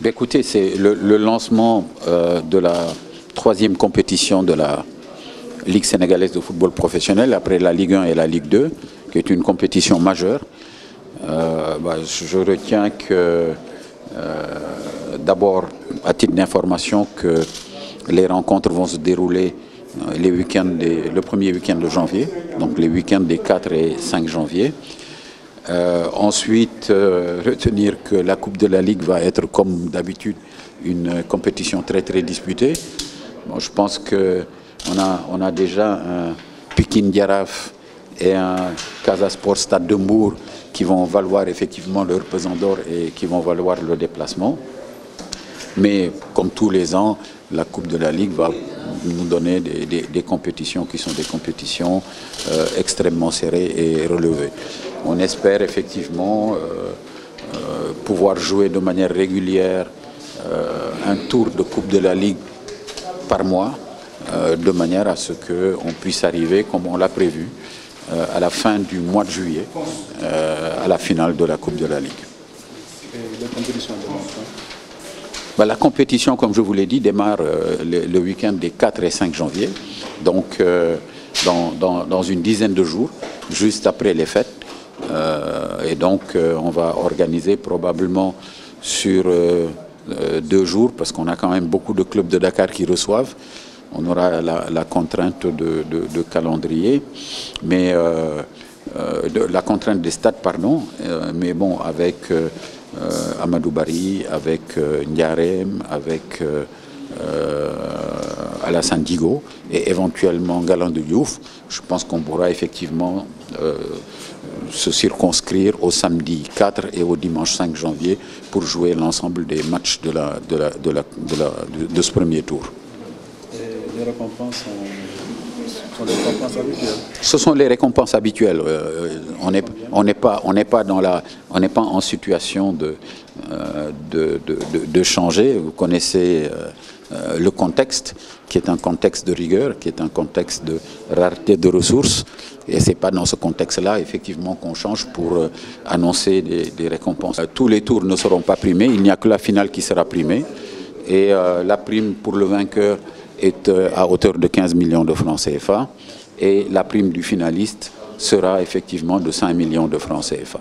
Écoutez, c'est le lancement de la troisième compétition de la Ligue sénégalaise de football professionnel après la Ligue 1 et la Ligue 2, qui est une compétition majeure. Je retiens que, d'abord, à titre d'information, que les rencontres vont se dérouler le premier week-end de janvier, donc les week-ends des 4 et 5 janvier. Ensuite, retenir que la Coupe de la Ligue va être, comme d'habitude, une compétition très disputée. Bon, je pense qu'on a déjà un Pikine Jaraaf et un Casa Sport Stade de Mbour qui vont valoir effectivement leur pesant d'or et qui vont valoir le déplacement. Mais comme tous les ans, la Coupe de la Ligue va nous donner des compétitions qui sont des compétitions extrêmement serrées et relevées. On espère effectivement pouvoir jouer de manière régulière un tour de Coupe de la Ligue par mois, de manière à ce qu'on puisse arriver, comme on l'a prévu, à la fin du mois de juillet, à la finale de la Coupe de la Ligue. Et la compétition démarre quand ? La compétition, comme je vous l'ai dit, démarre le week-end des 4 et 5 janvier, donc dans une dizaine de jours, juste après les fêtes. Et donc on va organiser probablement sur 2 jours, parce qu'on a quand même beaucoup de clubs de Dakar qui reçoivent. On aura la contrainte de calendrier, mais la contrainte des stades, pardon, mais bon, avec Amadou Barry, avec Ndiarème, avec Alassane Djigo et éventuellement Galandou Diouf, je pense qu'on pourra effectivement se circonscrire au samedi 4 et au dimanche 5 janvier pour jouer l'ensemble des matchs de ce premier tour. Et les récompenses sont les récompenses habituelles? Ce sont les récompenses habituelles. On n'est pas en situation de changer. Vous connaissez le contexte, qui est un contexte de rigueur, qui est un contexte de rareté de ressources. Et ce n'est pas dans ce contexte-là, effectivement, qu'on change pour annoncer des récompenses. Tous les tours ne seront pas primés, il n'y a que la finale qui sera primée. Et la prime pour le vainqueur est à hauteur de 15 millions de francs CFA. Et la prime du finaliste sera effectivement de 5 millions de francs CFA.